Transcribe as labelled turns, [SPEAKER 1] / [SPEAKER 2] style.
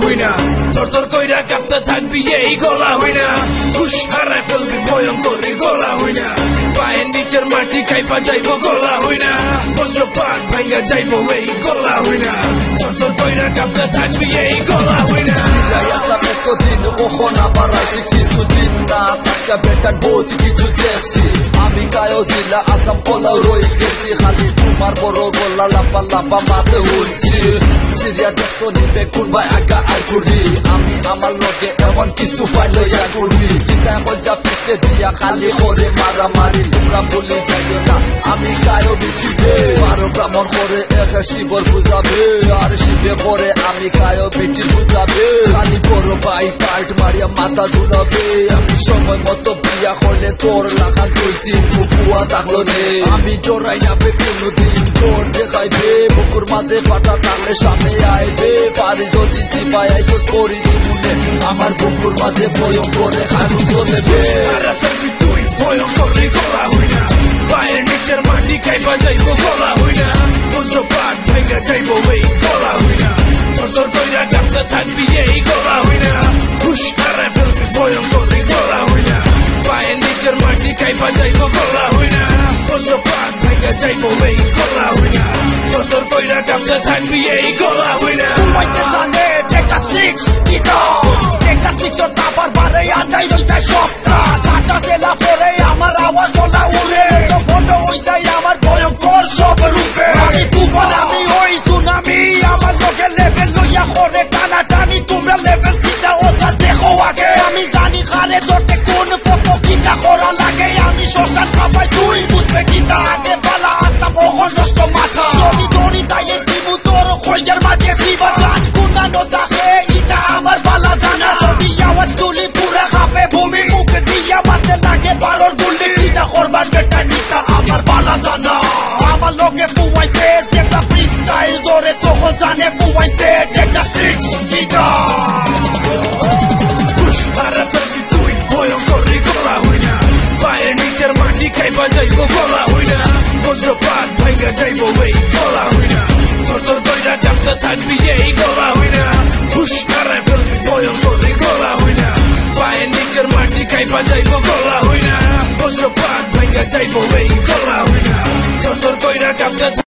[SPEAKER 1] হইনা তরতর কইরা কাঁপতে থাকবি এই গলা হইনা হুশ হারায় ফেলবি ভয়ঙ্কর এই গলা হইনা পায়ের নিচের মাটি কাইপা যাইব গলা হইনা বজ্রপাত ভাঙ্গা যাইব এই গলা হইনা তরতর কইরা কাঁপতে থাকবি এই গলা হইনা
[SPEAKER 2] এতদিন ওখন আবার আছি কিছুদিন না থাকা বেটান বহুত কিছু দেখছি আমি গায়ও দিলা আসাম কলাও রই গেছি খালি তোমার বড় গলা লাপা লাপা মাতে উঠছি সিরিয়া দেখছো নিবে কুরবা আগা আর ঘুরি আমি আমার লগে এমন কিছু পাইলো ইয়া ঘুরি চিন্তা কঞ্জা পিছে দিয়া খালি করে মারামারি তোমরা বলি যাইও না আমি গায়ও বিচিবে বারো ব্রাহ্মণ করে এক শিবর বুঝাবে আর শিবে করে আমি গায়ও বিটি বুঝাবে খালি বড় ভাই পাল্ট মারিয়া মাথা ঝুলাবে আমি সময় মতো বিয়া হলে তোর লাখান 2-3 বুকুয়া থাকলো নে আমি জোরাই নাবে কোনদিন তোর দেখাইবে বুকুর মাঝে পাটা থাকলে সামনে আইবে পারি যদি চিপাই আইসোস পরি দিমুনে আমার বুকুর মাঝে ভয়ঙ্করে খানু চলেবে
[SPEAKER 1] তুই ভয়ঙ্কর গলা হইনা পায়ের নিচের মাটি খাইবা যাইব গলা হইনা বজ্রপাত ভাঙ্গা যাইব এই গলা হইনা তরতর কইরা কাঁপতে থাকবি এই গলা হইনা হুশ হারায় ফেলবি ভয়ঙ্কর গলা হইনা পায়ের নিচের মাটি খাইবা যাইব গলা হইনা বজ্রপাত ভাঙ্গা যাইব এই গলা হইনা তরতর কইরা কাঁপতে থাকবি এই গলা হইনা
[SPEAKER 3] Take a six, take a six o tapar bare andai roita shopta tata tela pore amar awaz ola ure to bondo oitai amar bhoyonkor sob rupe ami tufan ami oi tsunami amar loge level loya khore tana tani tumra level kita ota dekho age ami jani khane dorte kon photo kita khora lage ami shoshan kapai tui bujbe kita age bala atam okhon nosto matha dori dori daye dibu tor khoijar maje siba jan kuna no dakhe ita amar bala jana choti awaz tuli pura khape bhumi mukh diya mate lage baror gulli kita khorban beta nita amar bala jana amar loge puwaite dekha freestyle dore tokhon jane puwaite dekha six kita
[SPEAKER 1] হুশ হারা ফেলবি তুই ভয়ঙ্কর গলা হইনা পায়ের নিচের মাটি খাইবা যাইব গলা হইনা বজ্রপাত ভাঙ্গা যাইব এই গলা হইনা তরতর কইরা কাঁপতে থাকবি এই গলা হইনা হুশ হারায় ফেলবি ভয়ঙ্কর গলা হইনা পায়ের নিচের মাটি খাইবা যাইব গলা হইনা বজ্রপাত ভাঙ্গা যাইব এই গলা হইনা তরতর কইরা কাঁপতে